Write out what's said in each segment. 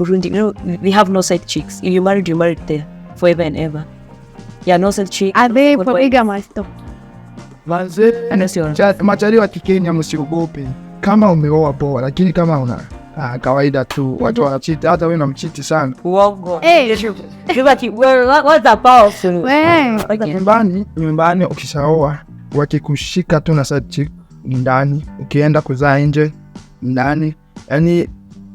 Burundi, they have no side chicks. If you married there forever and ever. Yeah, no side chicks. Are they polygamous though? Machari wa Kenya msiogope. Kama umeoa poa, lakini kama una kawaida tu watu wanachiti, hata wewe unamchiti sana. Uongo. What's about? Nyumbani ukishaoa wakikushika tu na side chick ndani, ukienda kuzaa nje ndani, yani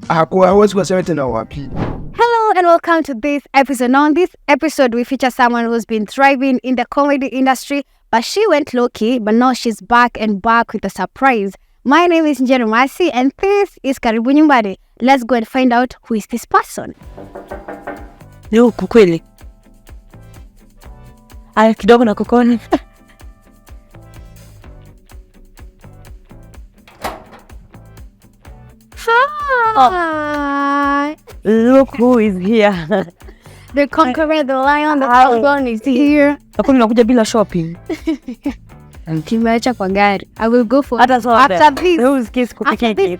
hauwezi kusema tena wapi. Hello and welcome to this episode. On this episode we feature someone who's been thriving in the comedy industry, but she went low-key, but now she's back with a surprise. My name is Dianadaisy and this is Karibu Nyumbani. Let's go and find out who is this person. Yo, kukweli. Aya kidogo na kokoni. Hi. Look who is here. The conqueror, the lion, the firstborn is here. Hakuna nakuja bila shopping. Kimeacha kwa gari. I will go for after this.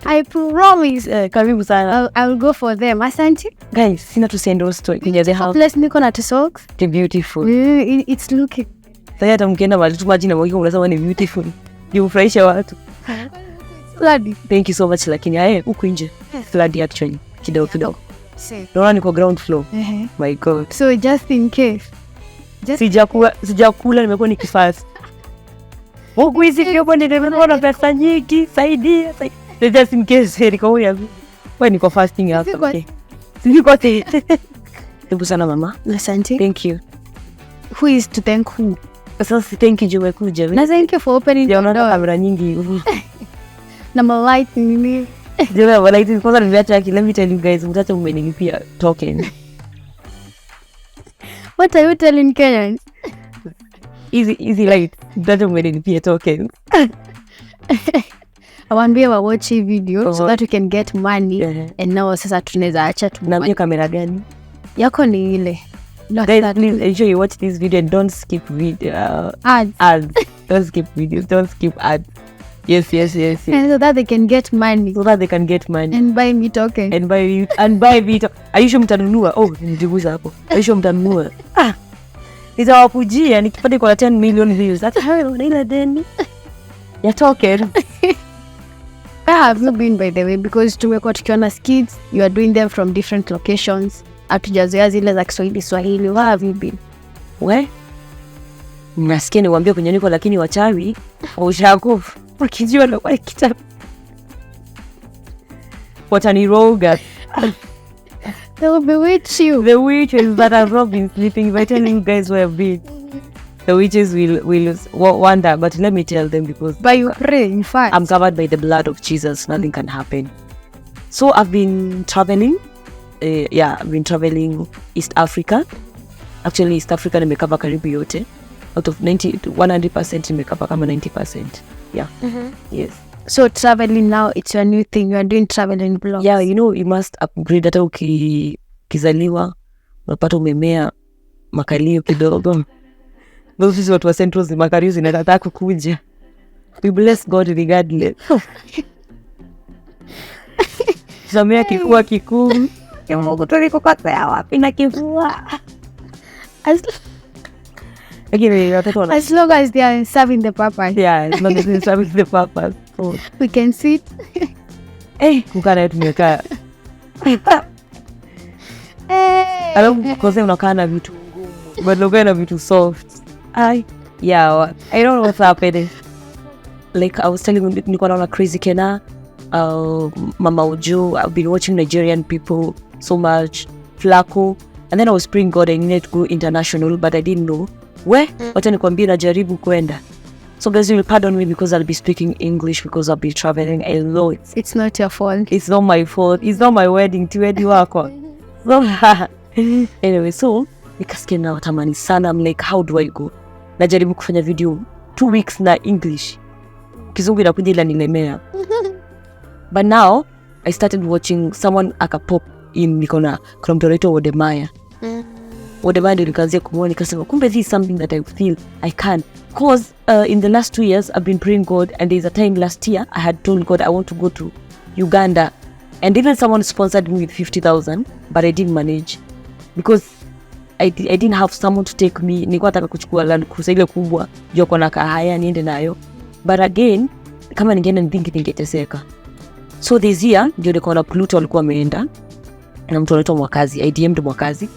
I promise. Karibu sana. I will go for them. Asante. Guys, sina to send those story kwenye the house. Plus niko na socks. The beautiful. It's looking. Sasa hata mkienda mahali tu majina mwingine unasema ni beautiful. Jifurahisha watu. Floody. Thank you so much lakini huko nje. Floody actually. Kidogo. Naona niko ground floor. My God. So just in case. Sijakula nimekuwa nikifast. Mungu hizi kidogo nimeona pesa nyingi, saidia. Just in case niko huya. Wewe niko fasting hapa. Okay. Sikote. Hebu sana mama. Asante. Thank you. Who is to thank who? Sasa thank you umekuja. Na thank you for opening the door. Kamera nyingi. Na light nini? Jua light kwanza nimeacha let me tell you guys, mtata umenilipia token. What are you telling Kenyans? Easy light. Mtata umenilipia token. I want to watch a video so that we can get money and now sasa tunaweza acha tu. Na kamera gani? Yako ni ile. Guys, please ensure you watch this video and don't skip video ads. Don't skip videos, don't skip ads. Yes. And so that they can get money. And buy me token. And buy me token. Are you sure mtanunua? Oh, nijiguza hapo. Are you sure mtanunua? Nitawapujia nikipata kwa 10 million views. That's how ila deni. Ya token. Where have you been by the way? Because tumekuwa tukiona skits, you are doing them from different locations. Hatujazoea zile za Kiswahili. Where have you been? We? Mnasikia niwaambia kwenye niko lakini wachawi ushakufa. Wakijua na kwa kitabu. Wataniroga. They will bewitch you. The witches that have not been sleeping. If I tell you guys where I've been, the witches will wonder. But let me tell them because but you pray, in fact. I'm covered by the blood of Jesus. Nothing can happen. So I've been traveling. I've been traveling East Africa. Actually, East Africa nimekava karibu yote. Out of 100% nimekava kama 90%. Yeah. Yes. So traveling now, it's your new thing. You are doing traveling vlogs. Yeah, you must upgrade. Hata ukizaliwa unapata umemea makalio kidogo. Those is what was central makalio zinataka kukuja. We bless God regardless. Samea kifua kikuu. Ya Mungu tuliko kwa wapi na kifua. As long as they are serving the purpose. Yeah, as long as they are serving the purpose. Oh. We can sit. Kukana yetu nimekaa. Alafu kose unakaa na vitu ngumu. But unakaa na vitu soft. I don't know what's happening. Like I was telling you, niko naona Crazy Kena, Mama Ojo. I've been watching Nigerian people so much. Flacco. And then I was praying God I needed to go international, but I didn't know. Wacha nikwambie najaribu kwenda. So guys, you will pardon me because I'll be speaking English because I'll be traveling a lot. It's not your fault. It's not my fault. It's not my wedding. Tiwedi wako. Anyway, so nikasikia na watamani sana. I'm like, how do I go? Najaribu kufanya video 2 weeks na English. Kizungu inakuja ila nilemea. But now I started watching someone akapop in kuna mtu anaitwa Wodemaya. Whatever ndio nikaanzia kumuona nikasema kumbe this is something that I feel I can. Cause in the last 2 years I've been praying God, and there's a time last year I had told God I want to go to Uganda And even someone sponsored me with 50,000, but I didn't manage because I didn't have someone to take me. Nilikuwa nataka kuchukua land cruiser ile kubwa juu kuna kahaya niende nayo, but again kama ningeenda ningeteseka. So this year ndio nikaona Pluto alikuwa ameenda na mtu anaitwa Mwakazi. I DM'd Mwakazi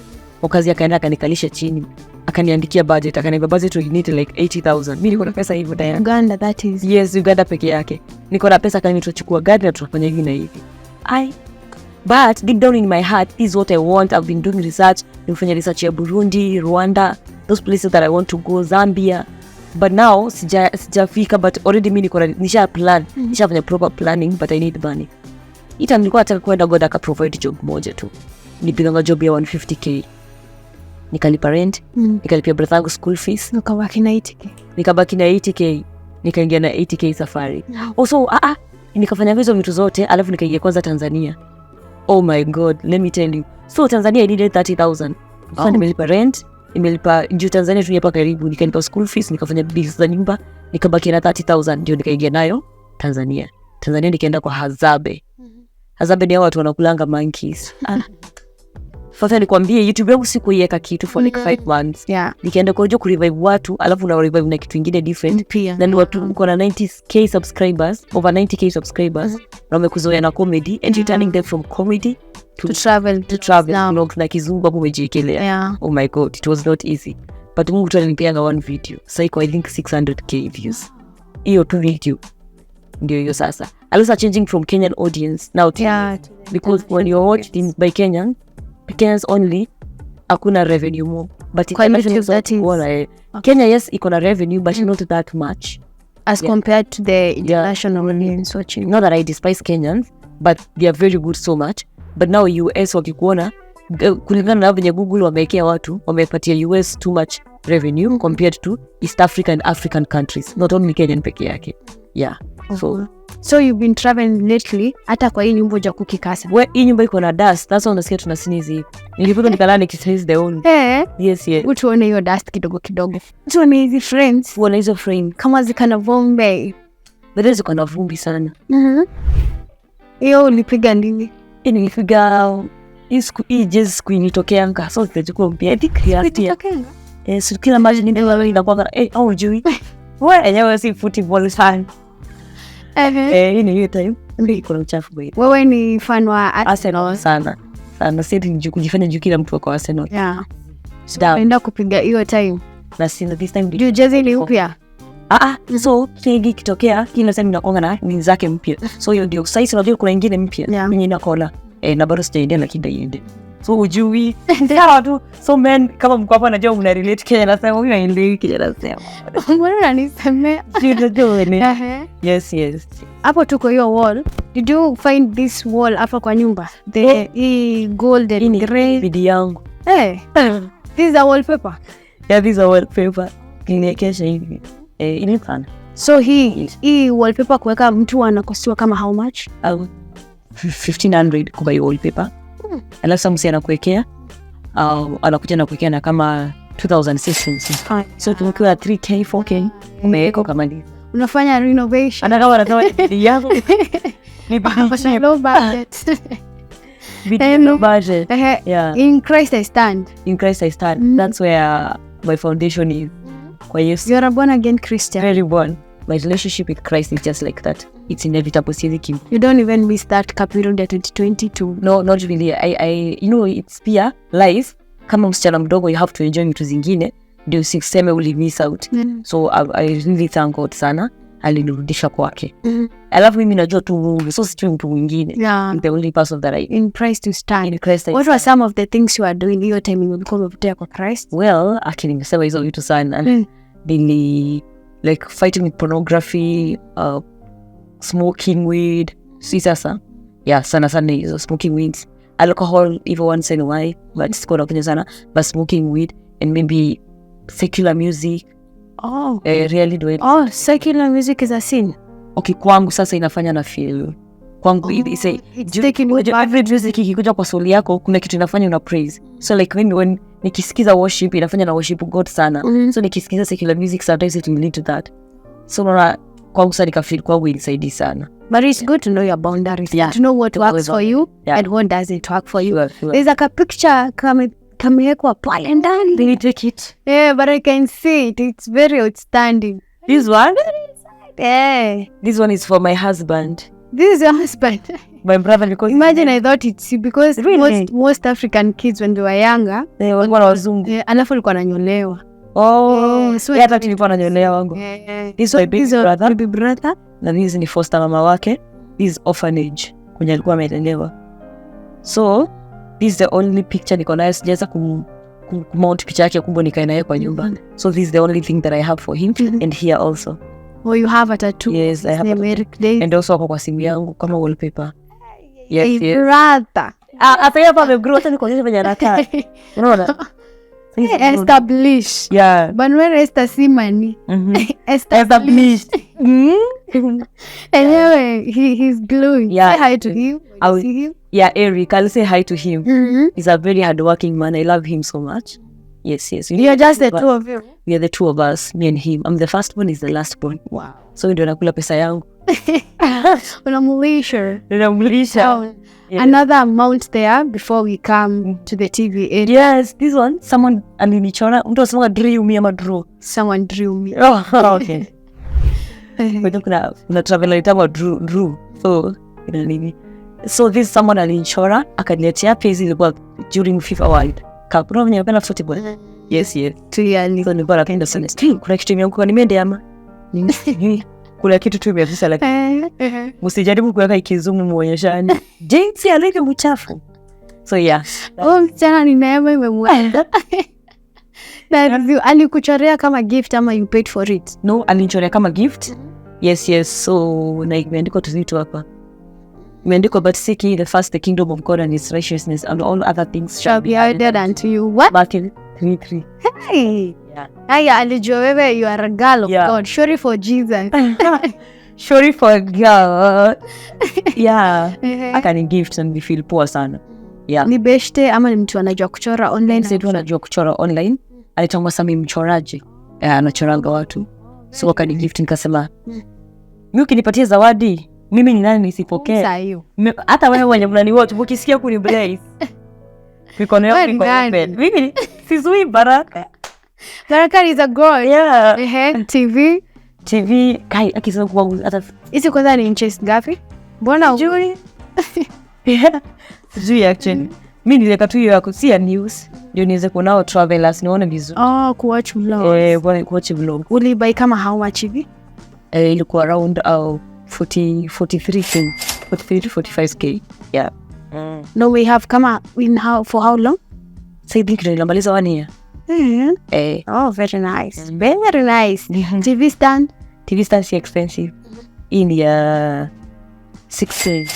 akaenda akanikalisha chini, akaniandikia budget, akaniambia budget we need like 80,000. Mimi niko na pesa hivyo tayari. Uganda, that is. Yes, Uganda peke yake. Niko na pesa, kama tutachukua gari na tutafanya hivi na hivi. But deep down in my heart, this is what I want. I've been doing research. Nimefanya research ya Burundi, Rwanda, those places that I want to go, Zambia. But now sijafika, but already mimi nisha plan, nishafanya proper planning, but I need money. Ita nilikuwa nataka kwenda God aka provide job moja tu. Nilipanga job ya 150k. Nikalipa rent, nikalipia brother yangu school fees, Nikabaki na 80k. Nikaingia na 80k safari. Also, nikafanya hizo vitu zote, alafu nikaingia kwanza Tanzania. Oh my God, let me tell you. So Tanzania I needed 30,000. So nimelipa rent, nimelipa juu Tanzania tulipa karibu, nikalipa school fees, nikafanya bills za nyumba, nikabaki na 30,000 ndio nikaingia nayo Tanzania. Nikaenda kwa Hazabe. Hazabe ni watu wanakulanga monkeys. Sasa nikwambie YouTube yangu sikuiweka kitu for like 5 months. Yeah. Nikaenda kwa revive watu, alafu na revive na kitu kingine different. Na ni watu mko na 90k subscribers, over 90k subscribers. Na wamekuzoea na comedy and returning them from comedy to travel. Na kizungu hapo umejikelea. Yeah. Oh my God, it was not easy. But Mungu tu alinipeanga one video. Sasa iko I think 600k views. Hiyo tu video. Ndio hiyo sasa. I was changing from Kenyan audience now to because when you're watched by Kenyans only, hakuna revenue more. But Kenya, yes, iko na revenue, but not that much as compared to the international audience watching. Not that I despise Kenyans, but they are very good so much. But now US wakikuona, kulingana na venye Google wamekea watu, wamepatia US too much revenue compared to East Africa and African countries, not only Kenyan peke yake. Yeah. So you've been traveling lately, hata kwa hii nyumba ja kukikasa. Hii nyumba iko na dust, that's why unasikia tuna sneeze hivi. Nilipata nikalala nikisneeze the own. Yes. Utuone hiyo dust kidogo. Utuone hizi frames. Uone hizo frame. Kama zikana vumbi. Bado ziko na vumbi sana. Hiyo ulipiga lini? Nilipiga hii jezi siku ilitokea anga. So zitachukua mpya. So kila maji ndio inakuwa au jui. Enyewe si football fan. Hii ni hiyo time. Niko na uchafu bado. Wewe ni fan wa Arsenal sana. Sisi kujifanya juu kila mtu kwa Arsenal. Yeah. Naenda kupiga hiyo time. Na sina this time. Juu jezi ni mpya. So kigi kitokea kila time inakonga na ni zake mpya. So hiyo ndio size, unajua kuna nyingine mpya. Mimi nakola. Na bado sijaendea lakini ndio. So ujui ndio tu. So men kama mko hapa najua mna relate Kenya na sema huyu haelewi Kenya na sema. Mbona nisemea? Yes. Hapo tuko hiyo wall. Did you find this wall hapa kwa nyumba? The golden gray video yangu. This is a wallpaper. Yeah, this is a wallpaper. Kiniekesha hivi. Ini fun. So hii wallpaper kuweka mtu anakostiwa kama how much? 1,500 kubai wallpaper. Alafu msi anakuwekea anakuja na kuwekea na kama 2,600. So tumekiwa 3k 4k umeweka kama hivi. Unafanya renovation. Kama anatoa yako ni low budget. Low budget. Yeah. In Christ I stand. That's where my foundation is. Kwa Yesu. You are a born again Christian. Very born. My relationship with Christ is just like that. It's inevitable. You don't even miss that capital day 2022. No, not really. I it's pia life. Kama msichana mdogo, you have to enjoy vitu zingine. Ndio usiseme uli miss out. So I really thank God sana. Alinirudisha kwake. Alafu mimi najua tu Mungu. So sijui mtu mwingine. Yeah. I'm the only person that in Christ to stand. In Christ I What were some of the things you are doing hiyo time ulikuwa umepotea kwa Christ? Well, actually nimesema hizo vitu sana. Really like fighting with pornography, smoking weed. Sasa. Yeah, sana hizo smoking weeds. Alcohol even once in a while, but siko na kunywa sana, but smoking weed and maybe secular music. Really do it. Secular music is a sin. Okay, kwangu sasa inafanya na feel. Kwangu it's taking every music ikikuja kwa soul yako kuna kitu inafanya una praise. So like when nikisikiza worship inafanya na worship God sana. So nikisikiza secular music sometimes it will lead to that. So kwangu sasa nikafeel kwangu ilisaidi sana. But it's good to know your boundaries, Yeah. to know what works for you and what doesn't work for you. There's like a picture kamewekwa pale ndani. They take it. Yeah, but I can see it. It's very outstanding. This one? Yeah. This one is for my husband. This is your husband. My brother, because Imagine I thought it's you because Really? most African kids when they were younger, they were wazungu. alafu alikuwa ananyolewa. Oh, so hata tulikuwa nanyolewa wangu. This is my baby brother. Na this ni foster mama wake. This is orphanage kwenye alikuwa amelelewa. So, this is the only picture niko nayo, sijaweza kumount picha yake kubwa nikae nayo kwa nyumba. So this is the only thing that I have for him and here also. Oh, you have a tattoo? Yes, I have. And also kwa simu yangu kama wallpaper. Yes, yes. Brother. Hata hapa amegrow, hata nikuonyesha venye anakaa. Unaona? Established. Yeah. But when Esther Simani. Established. Anyway, he's glowing. Yeah. Say hi to him. See him. Yeah, Eric, I'll say hi to him. He's a very hardworking man. I love him so much. Yes, yes. You're just the two of you? We are the two of us, me and him. I'm the first born, he's the last born. Wow. So ndio nakula pesa yangu. Unamlisha. Yeah. Another amount there before we come to the TV area. Yes, this one, someone alinichora. Mtu asemanga drew me ama draw. Someone drew me. Oh, okay. Kuna traveler itama drew. So, ina nini? So this someone alinichora, akaniletea pia hizi ilikuwa during FIFA World Cup. Kuna mwenye napenda football. Yes, yes. Tuyali. So nilikuwa napenda sana. Kuna kitu imeanguka nimeende ama? Kuna kitu tu imeanguka lakini. Msijaribu kuweka ikizungu muonyeshane. Jinsi alivyo mchafu. So yeah. Msichana ni neema imemwenda. Alikuchorea kama gift ama you paid for it? No, alinichorea kama gift. Yes, yes. So na imeandikwa tuzitu hapa. Imeandikwa but seek ye first the kingdom of God and his righteousness and all other things shall be added unto you. What? Matthew 3:3. Hey. Yeah. Aya, alijua wewe you are a girl of God. Sorry for Jesus. Sorry for God. Yeah. Akani gift and we feel poor sana. Yeah. Ni beshte ama ni mtu anajua kuchora online? Mtu anajua kuchora online. Alitangwa Sami mchoraji. Anachoranga watu. So akani gift nikasema, mimi ukinipatia zawadi, mimi ni nani nisipokee? Hata wewe mwenye mnaniwatch ukisikia kuni blaze. Mikono yangu iko open. Mimi sizui Baraka. Baraka is a girl. Yeah. TV kai akisema kwa hata hizi kwanza ni interest ngapi? Mbona ujui? Yeah. Sijui actually. Mimi nileka tu hiyo yako si news. Ndio niweze kuonao travelers nione vizuri. Kuwatch vlog. Kuwatch vlog. Ulibuy kama how much hivi? Ilikuwa around 43k. 43 to 45k. Yeah. No, we have kama for how long? Say think nilimaliza 1 year. Oh, very nice. Very nice. TV stand? TV stand is expensive. In ya 6k.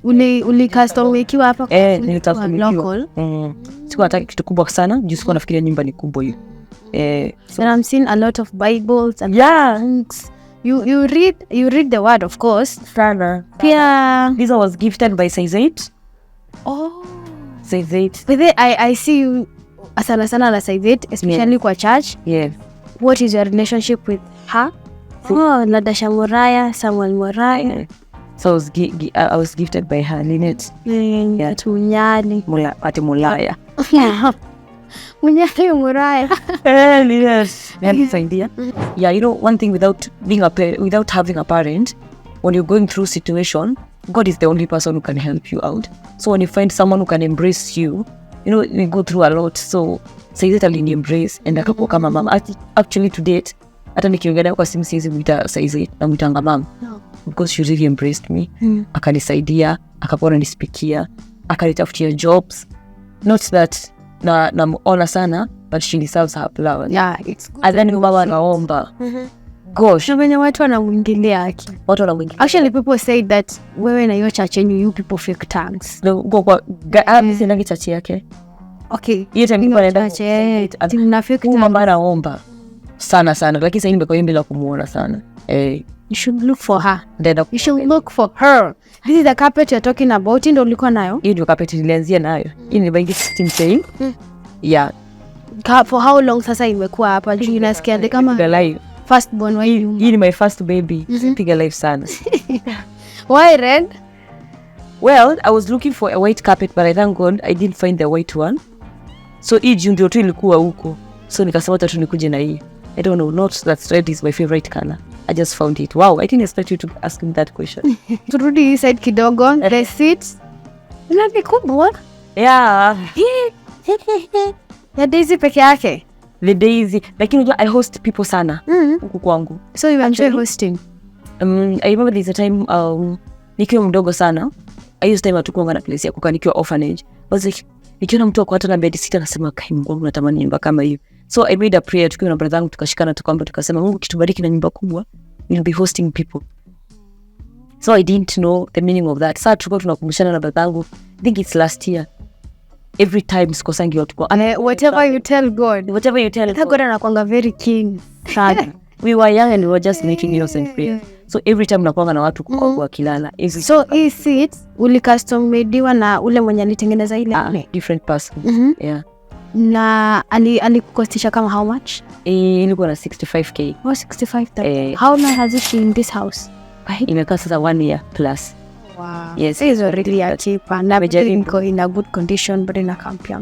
Uli custom wekiwa hapa? Nilitaka local. Sikuwa nataka kitu kubwa sana, juu sikuwa nafikiria nyumba ni kubwa hiyo. So I'm seeing a lot of Bibles and books. You read the word, of course. Sana. Pia this was gifted by Size 8. Oh. Size 8. But then I see you sana na Size 8, especially kwa church. Yes. What is your relationship with her? Ladasha Moraya, Samuel Moraya. So I was gifted by her, Lynette. Yeah. Tunyali. Mulaya. Munyali Moraya. Yes. This idea. Yeah, you know, one thing without having a parent, when you're going through situation, God is the only person who can help you out. So when you find someone who can embrace you, you know, you go through a lot. So Size 8 alini embrace and akakuwa kama mama. Actually to date, hata nikiongea kwa simu siwezi muita Size 8 na muitanga mama. Because she really embraced me. Akanisaidia, akakuwa ananispikia, akanitafutia jobs. Not that na ona sana, but she deserves her flowers. Yeah, it's good. And then mama naomba. Gosh, wenye watu wanamuingilia haki. Watu wanamuingilia. Actually, people say that wewe na hiyo church yenu, you people fake tongues. No, kwa sinangi church yake. Okay. Hiyo time nilikuwa naenda church. Mna fake tongues. Mama naomba sana, lakini sasa nimekuwa bila kumuona sana. You should look for her. You should look for her. This is the carpet you're talking about. Ndio ulikuwa nayo? Hii ndio carpet nilianzia nayo. Hii ni baingi 16k. Yeah. For how long sasa imekuwa hapa? Juu nasikia kama live. First born wa you. Hii ni my first baby. Piga live sana. Why red? Well, I was looking for a white carpet, but I thank God I didn't find the white one. So hii juu ndio tu ilikuwa huko. So nikasema tatu nikuje na hii. I don't know, not that red is my favorite color. I just found it. Wow, I didn't expect you to ask me that question. Turudi hii side kidogo. The seats. Ni kubwa. Yeah. Ya Daisy peke yake. The Daisy. Lakini unajua I host people sana huku kwangu. So you enjoy hosting? I remember there's a time nikiwa mdogo sana. I used time atukuanga na place ya kukaa nikiwa orphanage. Was like nikiona mtu ako hata na bed sitter nasema kai Mungu natamani nyumba kama hiyo. So I made a prayer tukiwa na brother yangu tukashikana tukaomba tukasema Mungu kitubariki na nyumba kubwa we'll be hosting people. So I didn't know the meaning of that. Sasa tulikuwa tunakumbushana na brother yangu. I think it's last year. Every time sikosangi watu kwa whatever you tell God. God anakuanga very keen. We were young and we were just making innocent prayer. So every time nakuanga na watu kwa kilala. So hii seat uli custom made na ule mwenye alitengeneza ile different person. Yeah. Na alikukostisha kama how much? Ilikuwa na 65k. Oh, 65,000. How long has it been in this house? Imekaa sasa 1 year plus. Wow. Yes. It's really cheap and in a good condition but in a campia.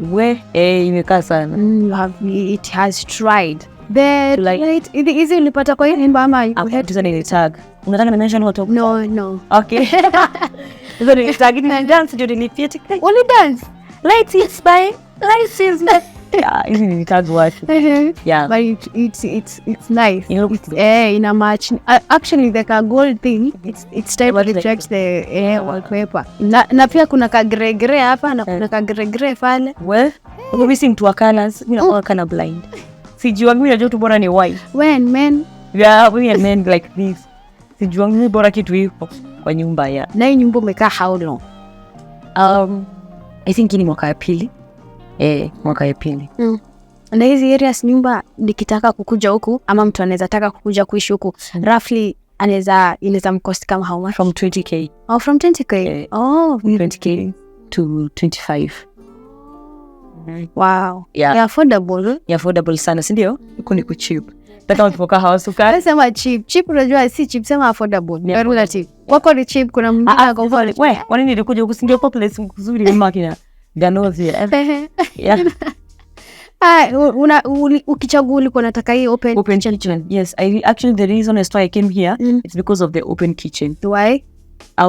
Imekaa sana. It has tried. The light easy ulipata kwa hii nyumba ama you had to send tag. Unataka na mention what? No. Okay. So ni tag ni dance ndio nilipitia. Only dance. Lights is by lights is not. Yeah, hizi ni tag what? Yeah. But it's nice. You know, in a match. Actually the gold thing it's time to check the wallpaper. Na pia kuna ka gray hapa na kuna ka gray pale. Well, we're missing two colors. Mimi nakuwa color blind. Sijua mimi najua tu bora ni white. When men? Yeah, we are men like this. Sijua mimi bora kitu hiko kwa nyumba ya. Na hii nyumba umekaa how long? I think ni mwaka ya pili. Mwaka ya pili. Na hizi areas nyumba nikitaka kukuja huku ama mtu anaweza taka kukuja kuishi huku roughly inaweza mcost kama how much? From 20k. Oh, from 20k. Oh, 20k to 25. Wow. Yeah. Affordable. Affordable sana, si ndio? Huko ni cheap. Kama ukipoka house ukale. Sema cheap unajua si cheap, sema affordable. Relative. Wako ni cheap kuna mwingine kwa mfano. Kwa nini nilikuja huku sindio place nzuri ni makina. Ganozi. Yeah. Ukichagua ulikuwa unataka hii open kitchen. Yes, actually the reason as why I came here it's because of the open kitchen. Why?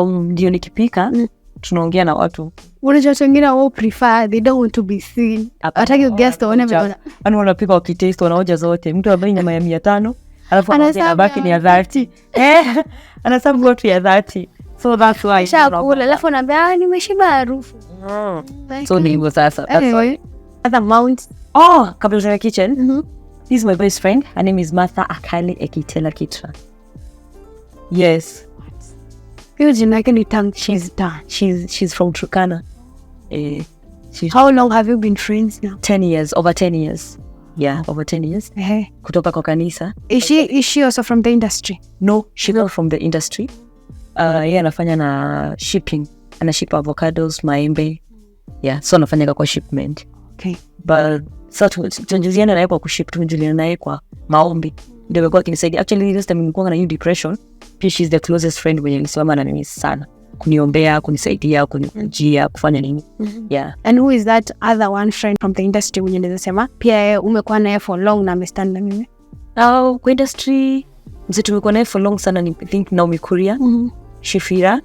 Ndio nikipika tunaongea na watu. Unajua watu wengine wao prefer, they don't want to be seen. Hataki guest waone mbona. Wanapika wakitaste wanaoja zote. Mtu abai nyama ya 500, alafu anabaki ni ya 30. Anasabu watu ya 30. So that's why. Chakula, alafu anaambia nimeshiba harufu. So ni hivyo sasa. Anyway, other mount. Kabla ya kitchen. This is my best friend. Her name is Martha Akali Ekitela Kitra. Yes. She's from Turkana. How long have you been friends now? 10 years, over 10 years. Yeah, over 10 years. Kutoka kwa kanisa. Is she also from the industry? No, she's not from the industry. Yeye anafanya na shipping. Anaship avocados, maembe. Yeah, so anafanya kwa shipment. Okay. But so tunajuliana naye kwa kuship, tunajuliana naye kwa maombi. Ndio amekuwa akinisaidia. Actually this time nilikuwa na depression. Pia she's the closest friend mwenye alisimama na mimi sana. Kuniombea, kunisaidia, kunikujia, kufanya nini. Yeah. And who is that other one friend from the industry mwenye unaweza sema? Pia umekuwa naye for long na amestand na mimi. Kwa industry, mzee tumekuwa naye for long sana ni I think Naomi Kuria, Shifira.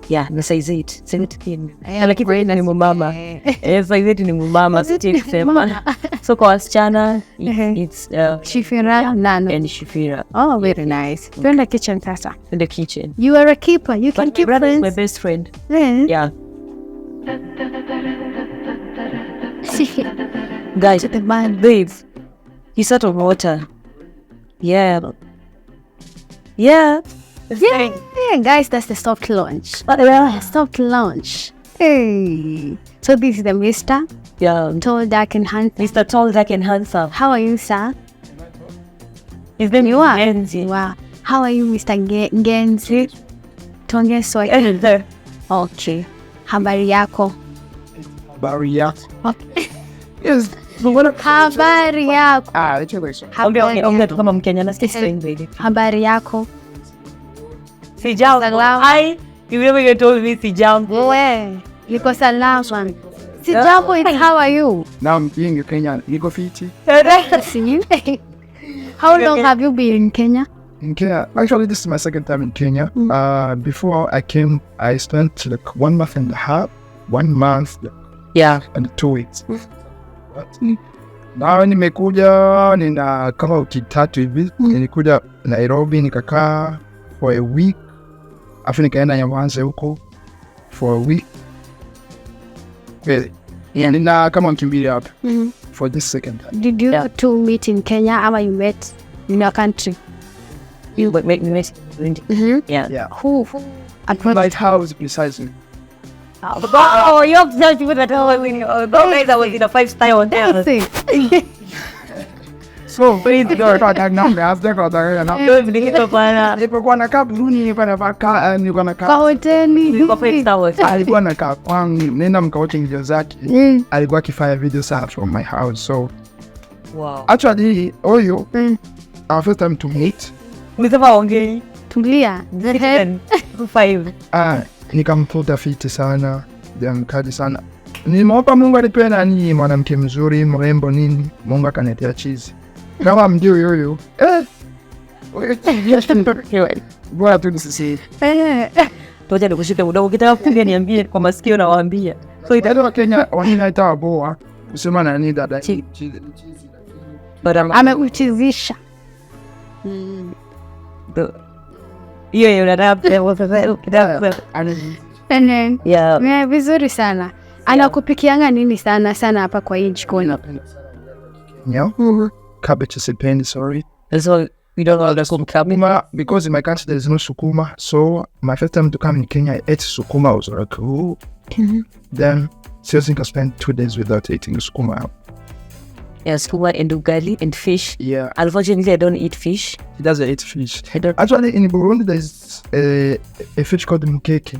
Yeah, na Saizet. Lakini ni mumama. Saizet ni mumama, sisi kusema. So kwa wasichana, it's Shifira Nano and Shifira. Oh, very nice. You're in the kitchen sasa. In the kitchen. You are a keeper. You can keep friends. Is my best friend. Yeah. Guys, the man, babes. He's out of water. Yeah, guys, that's the soft launch. Soft launch. Hey. So this is the Mr. Yeah. Tall, dark and handsome. Mr. Tall, dark and handsome. How are you, sir? His name is Genzi. Wow. How are you, Mr. Genzi? Tuongee Swahili. Okay. Habari yako? Habari yako. Okay. Yes. Habari yako. It's your wish. Ongea kama Mkenya na stay baby. Habari yako. Sijambo. Salama. You never even told me sijambo. Wewe, niko salama. Sijambo, how are you? Now I'm being a Kenyan. Niko fiti. How long have you been in Kenya? In Kenya, actually this is my second time in Kenya. Before I came, I spent like 1 month and a half, 1 month and 2 weeks. Now nimekuja nina kama wiki 3 hivi. Nilikuja Nairobi nikakaa for a week. Afu nikaenda Nyamanze huko for a week. Really? Yeah. Nina kama mkimbili hapa for this second time. Did you two meet in Kenya or you met in your country? You met me. Yeah. Who? At My house precisely. Oh, you have to tell people that I was in a 5-star hotel. So, please go to number after nilipokuwa nakaa Burundi nilikuwa nakaa kwa hoteli. Alikuwa nakaa kwangu, nenda mkaote video zake. Alikuwa akifanya video sana from my house. So, wow. Actually, our first time to meet. Umesema ongei. Tulia. 5. Nikamputa fiti sana, mkali sana. Nimeomba Mungu alipenda ni mwanamke mzuri, mrembo nini, Mungu akaniletea chizi. Kama mjui huyu. Bora tu nisisi. Toja nikushike muda ukitaka kupiga niambie kwa masikio na waambia. So itaenda Kenya wanaita boa. Kusema nani dada. Amekuchizisha. Hiyo unataka yeah, vizuri sana. Anakupikianga nini sana hapa kwa hii jikoni? Cabbage sipendi, sorry. So we don't know the sukuma because in my country there is no sukuma. So my first time to come in Kenya, I ate sukuma. I was like, ooh. Then seriously, I spent 2 days without eating sukuma. Yeah, sukuma and ugali and fish. Yeah. Unfortunately, I don't eat fish. He doesn't eat fish. Actually, in Burundi, there is a fish called mkeke.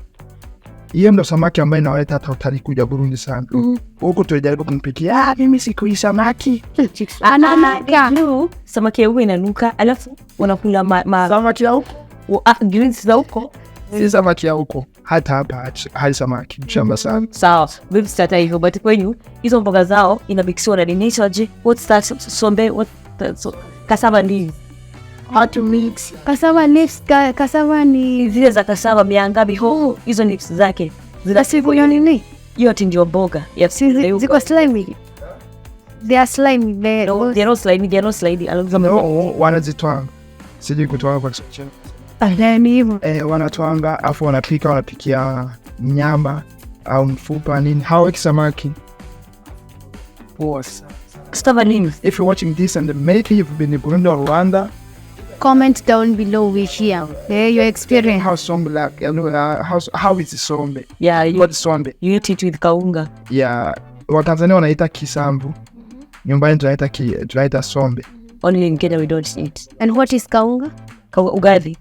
Hiyo ndo samaki ambaye inaweta hata utalii kuja Burundi sana. Huko tulijaribu kumpikia. Mimi sikui samaki. Ananuka. Samaki ya huko inanuka. Alafu wanakula samaki ya huko. Greens za huko. Si samaki ya huko. Hata hapa hali samaki. Mshamba sana. Sawa. We've started hivyo. But kwenyu, hizo mboga zao inamixiwa na dinachaji. What's that? Sombe? What? Cassava leaves. How to mix. Cassava ni zile za cassava miangabi ho. Hizo leaves zake. Siku hiyo nini? Yote ndio mboga. Ziko slimy. They are slimy. They're not slimy. Wanazitwanga. Sijui kutwanga kwa Kiswahili. Hivyo. Wanatwanga, afu wanapikia nyama au mfupa nini. Haweki samaki. Cassava leaves. If you're watching this and maybe you've been in Burundi or Rwanda, comment down below we hear your experience. How sombe like, how is the sombe? Yeah, what is sombe? You eat it with kaunga. Yeah, Watanzania wanaita kisambu. Nyumbani tunaita sombe. Only in Kenya we don't eat. And what is kaunga? Ugali.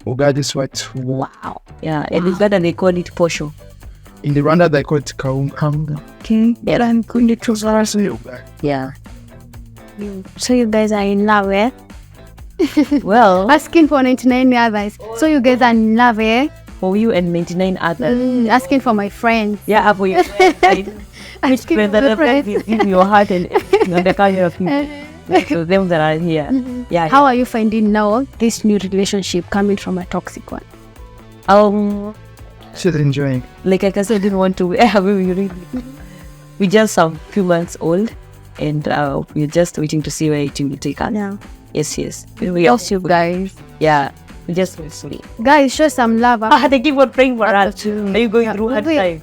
Ugali is what? Wow. Yeah, and in Uganda they call it posho. In the Rwanda they call it kaunga. Okay. Yeah. So you guys are in love, eh? Well, asking for 99 others. So you guys are in love, eh? For you and 99 others. Asking for my friends. Yeah, for your friends. Which friends that give your heart and the kind of people. So them that are here. Yeah. How are you finding now this new relationship coming from a toxic one? She's enjoying. Like I said, I didn't want to. We just a few months old, and we're just waiting to see where it will take us. Yeah. Yes. We also, guys. Yeah. We just wait. Guys, show some love. They keep on praying for us. Are you going through hard time?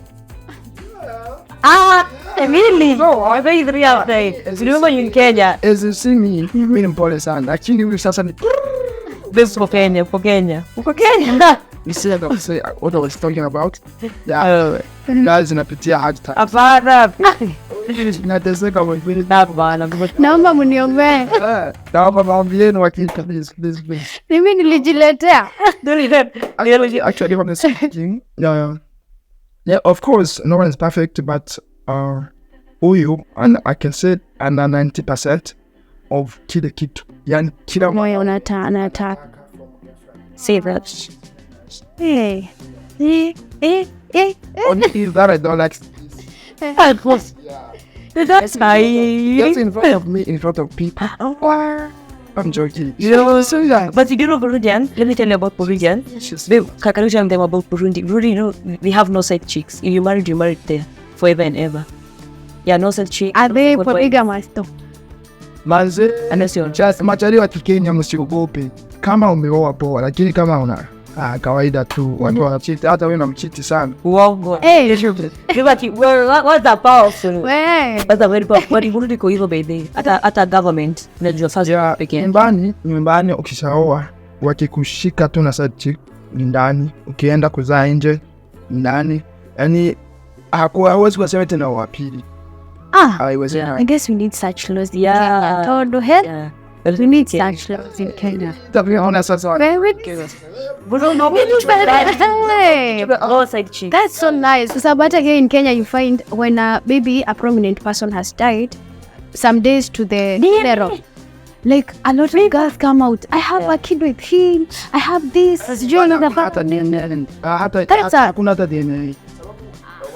Really? No, I'm going through hard time. Remember you in Kenya? As you see me, mimi mpole sana. Lakini wewe sasa ni this for Kenya. You see what I was talking about? Yeah. Guys, napitia hard time. Apana. Nateseka mwili. Naomba mniombe. Naomba maombi wakita please. Mimi nilijiletea. Actually, from the speaking, yeah, of course, no one is perfect, but huyu, and I can say, under 90% of kila kitu. Yani kila moyo unataka. Say that. Hey. Only is that I don't like. That's Just in front of me, in front of people. I'm joking. But you know Burundian? Let me tell you about Burundian. Can you tell them about Burundi? Burundi, you know, they have no side chicks. If you married there forever and ever. Yeah, no side chicks. Are they polygamous though? Manze, Unless you're just machari wa Kenya msiogope. Kama umeoa poa, lakini kama una kawaida tu watu wanachiti, hata wewe unamchiti sana. Wow, hey, what's that powerful? What's that very powerful? What Burundi ko hivyo baby. Hata government unajua sasa pekee. Nyumbani ukishaoa wakikushika tu na side chick ni ndani, ukienda kuzaa nje ndani. Yaani hawezi kusema tena wa pili. I guess we need such laws. Yeah. Todo head. Yeah. We need such laws in Kenya. To be honest, that's all. That's so nice. So, but again, in Kenya, you find when a prominent person has died, some days to the funeral, like a lot of girls come out. I have a kid with him. I have this.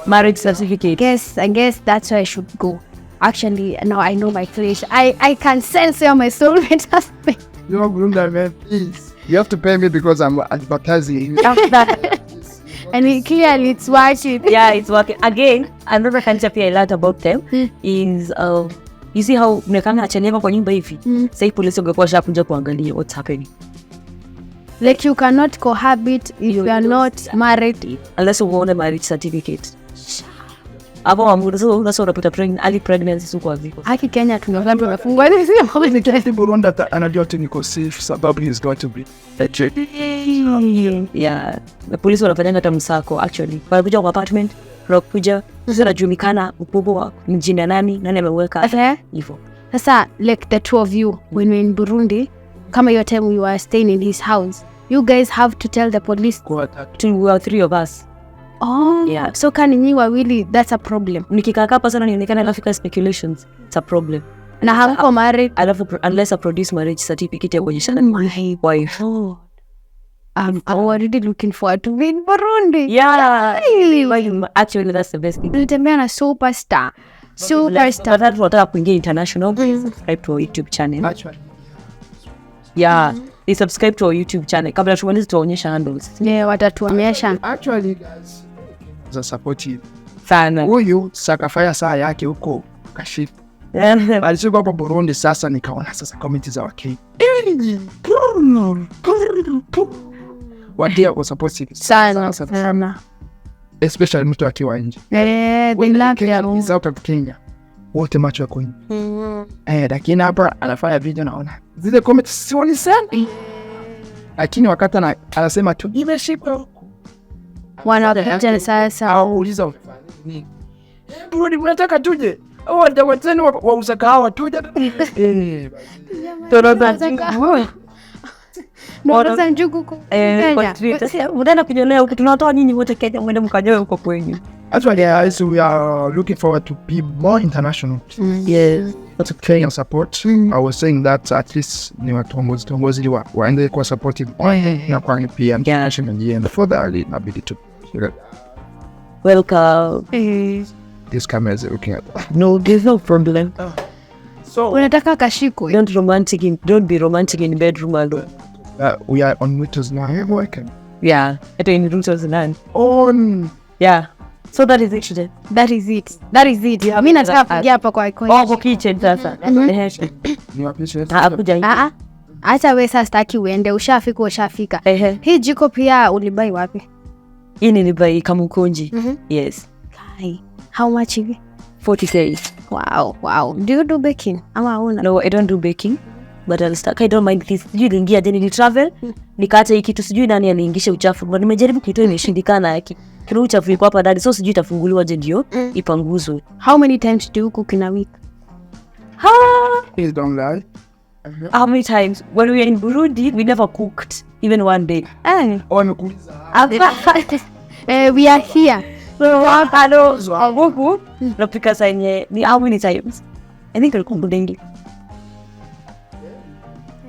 Marriage certificate. I guess that's where I should go. Actually, now I know my place. I can sense where my soulmate has been. You know, Brunda, man, please. You have to pay me because I'm advertising. And clearly it's working. Yeah, it's working. Again, another concept I learned about them is you see how mnekanga achelewa kwa nyumba hivi. Sasa polisi ungekuwa shakuja kuangalia what's happening. Like you cannot cohabit if you are not married unless you want a marriage certificate. Hapo ambapo unapata early pregnancy sio kwa viko. Haki Kenya tunafanya tunafungwa hizi mambo ni kiasi Burundi anajua technical safe sababu is going to be legit. Yeah, the police wanafanya hata msako actually. Wanakuja kwa apartment, wanakuja sasa julikana ukubwa wa mjini nani ameweka hivyo. Sasa like the two of you when we're in Burundi, kama your time you are staying in his house, you guys have to tell the police. We are three of us. Oh, yeah. So kani wawili, that's a problem. Nikikaa hapa sana nionekana nafika speculations, it's a problem. Na hako married unless I produce marriage certificate ya kuonyesha my wife. I'm already looking forward to be in Burundi. Yeah. Actually, that's the best thing. Nitembea na superstar. But that's what I'm going international. Subscribe to our YouTube channel. Actually. Yeah. They subscribe to our YouTube channel. Kabla tuanze tuonyesha handles. Yeah, watatuonyesha. Actually, guys, za supportive. Sana. Huyu sakafaya saa yake huko kashifu. Alishuka kwa Burundi sasa nikaona sasa comment za wake. Wadia kwa supportive. Sana. Especially mtu akiwa nje. They love you. Is out of Kenya. Wote macho yako nje. Lakini hapa anafanya video naona. Zile comments sioni sana. Lakini wakati anasema tu imeshika huko. Wanakuja sasa. Au uliza nini? Burundi unataka tuje? Au watawateni wauza kahawa tuje? Mbona njugu huko? Unaenda kujionea huko tunatoa nyinyi wote Kenya mwende mkanyoe huko kwenyu. Actually, guys, we are looking forward to be more international. Yes. That's Kenyan support. I was saying that at least ni watongozi waende kwa supportive. Na kwa pia and for that inabidi tu. Welcome. This camera is looking at. No, there's no problem. So unataka kashiko. Don't be romantic in bedroom alone. We are on Winter's now. Welcome. Yeah, it in Winter's land. On. Yeah. So that is it. That is it. Yeah, mimi nataka kuja hapa kwa icon. Kwa kitchen sasa. Ni wapi chef? Akuja. Acha wewe sasa sitaki uende, ushafika. Hii jiko pia ulibai wapi? Hii nilibai Kamukunji. Yes. How much hivi? 40K. Wow. Do you do baking? Ama una? No, I don't do baking. But I'll start. I don't mind this. Sijui niingia then ni travel. Nikaacha hiki kitu sijui nani aliingisha uchafu. But nimejaribu kuitoa imeshindikana hiki. Kile uchafu iko hapa ndani. So sijui itafunguliwa je ndio ipanguzwe. How many times do you cook in a week? Please don't lie. How many times? When we were in Burundi, we never cooked even one day. Amekuuliza. We are here. Huku napika sanye ni how many times? I think ilikuwa daily.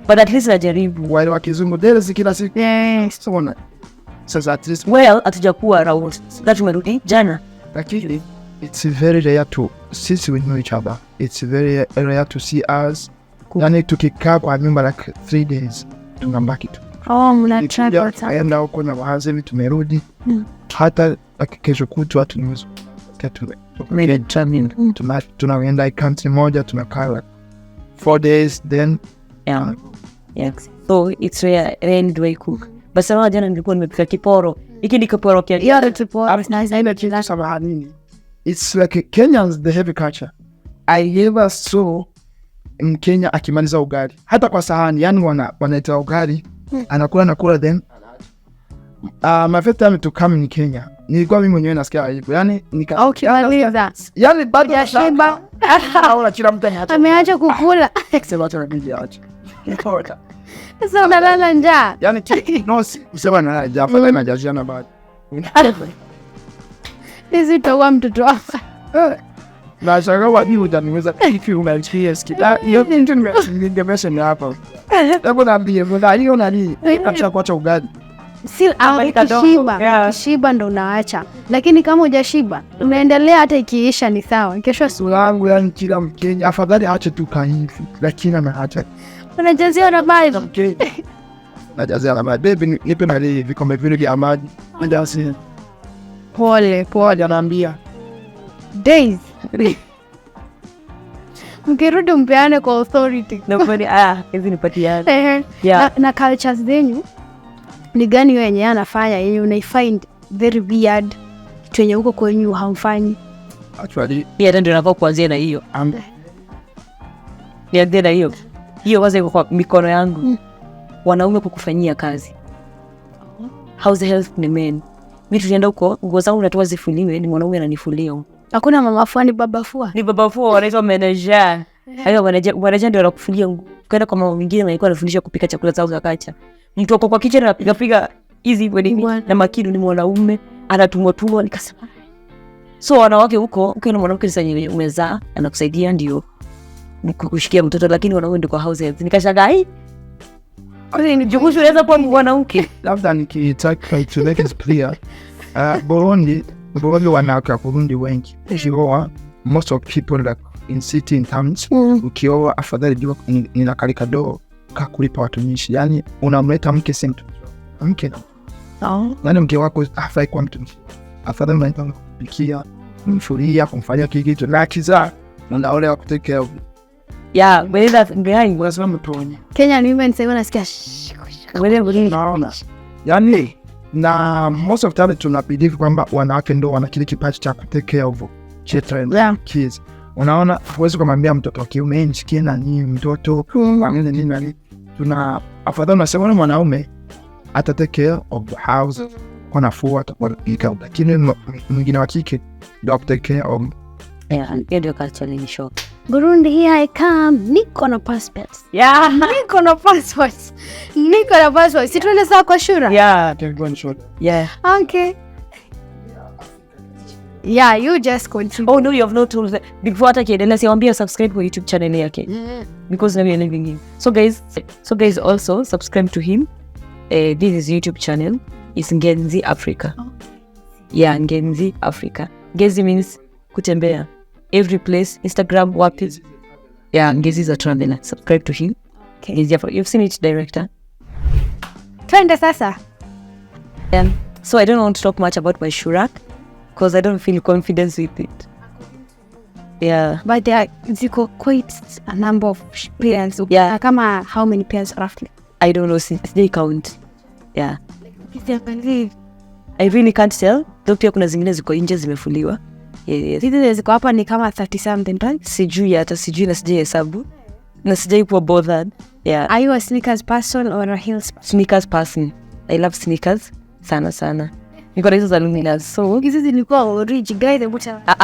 But at least najaribu. Wale wa kizungu dele kila siku. Yes. Sona. Sasa at least well hatujakuwa around. That tumerudi jana. lakini it's very rare to since we know each other. It's very rare to see us. Yani tukikaa kwa nyumba like 3 days tunabaki tu. Mna travel sana. Aenda huko na waanze vitu tumerudi. Hata kesho kutwa tunaweza tunaenda country moja tunakaa like 4 days then yes. So it's rare and way cook. Basi sana jana nilikuwa nimepika kiporo. Hiki ni kiporo kia. Yeah, kiporo. It's like Kenyans the heavy culture. I never saw in Kenya akimaliza ugali. Hata kwa sahani yani wanaita ugali anakula then my first time to come in Kenya nilikuwa mimi mwenyewe nasikia aibu yani yani bado ya shiba au kila mtu ameacha kukula sema tu ameacha sasa unalala njaa yani no sema na njaa fanya majaziana bado hizi toa mtoto wako na shaka wadi utaniweza kifiuma CS kila hiyo ndio nimesema hapa hapo naambia mbona hiyo nani acha kuacha ugali si shiba ndo unaacha, lakini kama hujashiba unaendelea hata ikiisha ni sawa. Kesho sulangu yani kila Mkenya afadhali aache tu hivi, lakini anaacha unajazia na maji najazia na maji baby, nipe na ile vikombe vile vya maji ndio pole anaambia days mkirudi mpeane kwa authority hizi nipatiane na cultures zenyu ni gani wewe yenyewe anafanya yenye unaifind very weird kitu yenye huko kwenyu hamfanyi? Actually ndio nafaa kuanzia na hiyo nianze na hiyo waza iko kwa mikono yangu. Wanaume kukufanyia kazi, how's the health ni men. Mimi tulienda huko nguo zangu natoa zifuliwe, ni mwanaume ananifulia. Hakuna mama fua, ni baba fua. Ni baba fua wanaitwa manager. Hayo manager ndio anakufulia nguo. Kaenda kwa mama mwingine alikuwa anafundisha kupika chakula zao za kacha. Mtu wako kwa kitchen anapiga hizi wedding na makidu, ni mwanaume anatumwa nikasema. So wanawake huko ukiona mwanamke sasa yenyewe umezaa anakusaidia ndio kushikia mtoto, lakini wanaume ndio kwa house help. Nikashangaa ni jukumu unaweza kuwa mwanamke. Labda nikitaka to make it clear Burundi wanawake wa Burundi wengi ukioa most of people like in city in towns ukioa afadhali jua ninakalika do kakulipa watumishi, yani unamleta mke sento mke yani mke wako afai kwa mtumishi, afadhali unaita kupikia kumfulia kumfanyia kitu na kiza na wale wa kutekea but that's behind was not mtonye Kenya women say wanasikia naona yani na most of time tunabelieve kwamba wanawake ndio wana kile kipaji cha kutekea hivyo children kids. Unaona huwezi kumwambia mtoto wa kiume nishikie na nini mtoto amene nini tuna afadhali unasema mwanaume ata take care of the house kwa nafua atakapika, lakini mwingine wa kike ndio take care of ndio culture ni show. Burundi here I come, niko na passports. Niko na passports. Si tuende sawa kwa shura? Tuende shura. Okay. You just continue. Oh no, you have no tools. Before hata kiendelea siwaambia subscribe kwa YouTube channel yake. Because now we are living him. So guys also subscribe to him. This is YouTube channel. It's Ngenzi Africa. Ngenzi Africa. Ngenzi means kutembea. Every place, Instagram, wapi. Ngezi is a traveler. Subscribe to him. Ngezi Africa. You've seen it, director. Twende sasa. So I don't want to talk much about my shurak because I don't feel confidence with it. But there are quite a number of pairs. Kama how many pairs roughly? I don't know, since they count. I really can't tell. Pia kuna zingine ziko nje zimefuliwa. Hizi ziko hapa ni kama 30 something, right? Sijui na sijai hesabu. Na sijai kuwa bothered. Are you a sneakers person or a heels person? Sneakers person. I love sneakers. Sana. Niko na hizo za luminous. So hizi zilikuwa origi guys,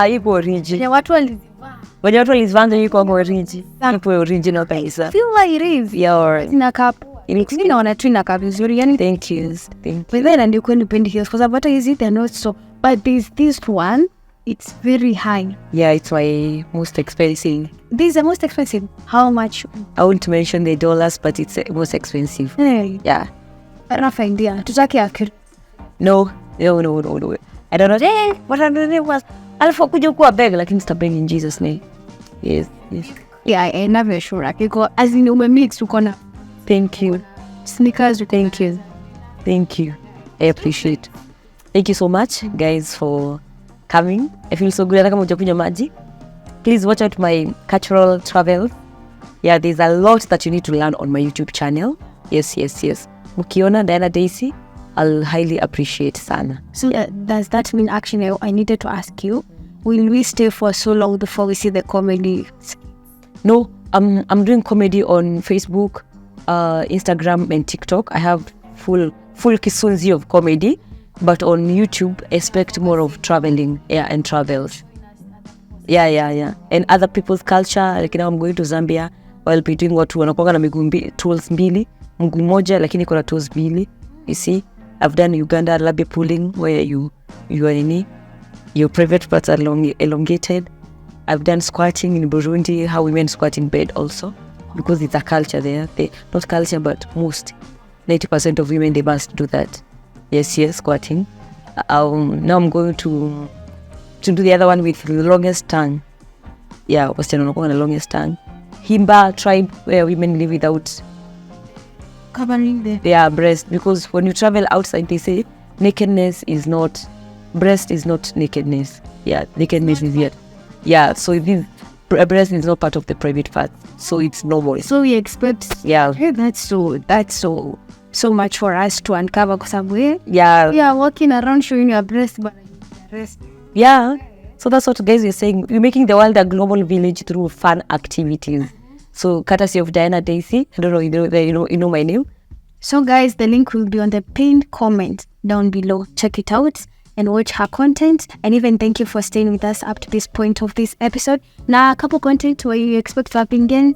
iko origi. Ya watu walizivaa. Watu walizivanga iko origi. Ipo original kabisa. Feel like it is. Ina cup. Mimi naona tu ina cup vizuri yani. Thank you. But then ndio kwenda pend heels because about hizi they are not so, but this one it's very high. It's my most expensive. This is the most expensive. How much? I won't mention the dollars, but it's the most expensive. Rough idea. Tutaki accurate. No. I don't know. What are the name was? Alafu kuja kuwa beg, lakini sitabeg in Jesus name. Yes. Yeah, I never sure. Because as in umemix uko na Thank you. sneakers. Thank you. I appreciate. Thank you so much, guys, for coming. I feel so good. Hata kama hujakunywa maji. Please watch out my cultural travels. Yeah, there's a lot that you need to learn on my YouTube channel. Yes. Mukiona Dianadaisy, I'll highly appreciate sana. So does that mean actually I needed to ask you, will we stay for so long before we see the comedy? No, I'm doing comedy on Facebook, Instagram and TikTok. I have full kisunzi of comedy, but on YouTube expect more of traveling, and travels. Yeah. And other people's culture, like now I'm going to Zambia, I'll be doing watu wanakuanga na miguu tools mbili, mguu moja lakini kuna tools mbili. You see, I've done Uganda labia pulling where you are in your private parts are elongated. I've done squatting in Burundi, how women squat in bed also, because it's a culture there. Not culture, but most 90% of women, they must do that. Yes, squatting. Now I'm going to do the other one with the longest tongue. Yeah, wasichana wanakuwa na longest tongue. Himba tribe, where women live without Covering their breast, because when you travel outside, they say breast is not nakedness. Yeah, nakedness is yet. Yeah, so this breast is not part of the private part, so it's normal. So we expect. Yeah. Hey, that's so much for us to uncover, because we are walking around showing your breast, but the rest. Yeah. So that's what guys are saying. We're making the world a global village through fun activities. So courtesy of Dianadaisy. I don't know, you know my name. So guys, the link will be on the pinned comment down below. Check it out and watch her content. And even thank you for staying with us up to this point of this episode. Now, a couple content where you expect to happen again.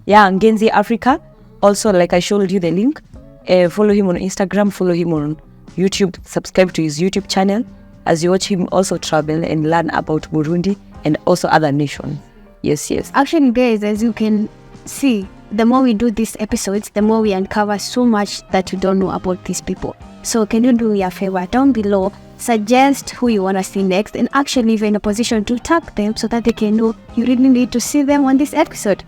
Yeah, Ngenzi Africa. Also, like I showed you the link. Follow him on Instagram. Follow him on YouTube. Subscribe to his YouTube channel as you watch him also travel and learn about Burundi and also other nations. Yes. Actually, guys, as you can see, the more we do these episodes, the more we uncover so much that you don't know about these people. So can you do me a favor? Down below, suggest who you want to see next, and actually if you're in a position to tag them so that they can know you really need to see them on this episode.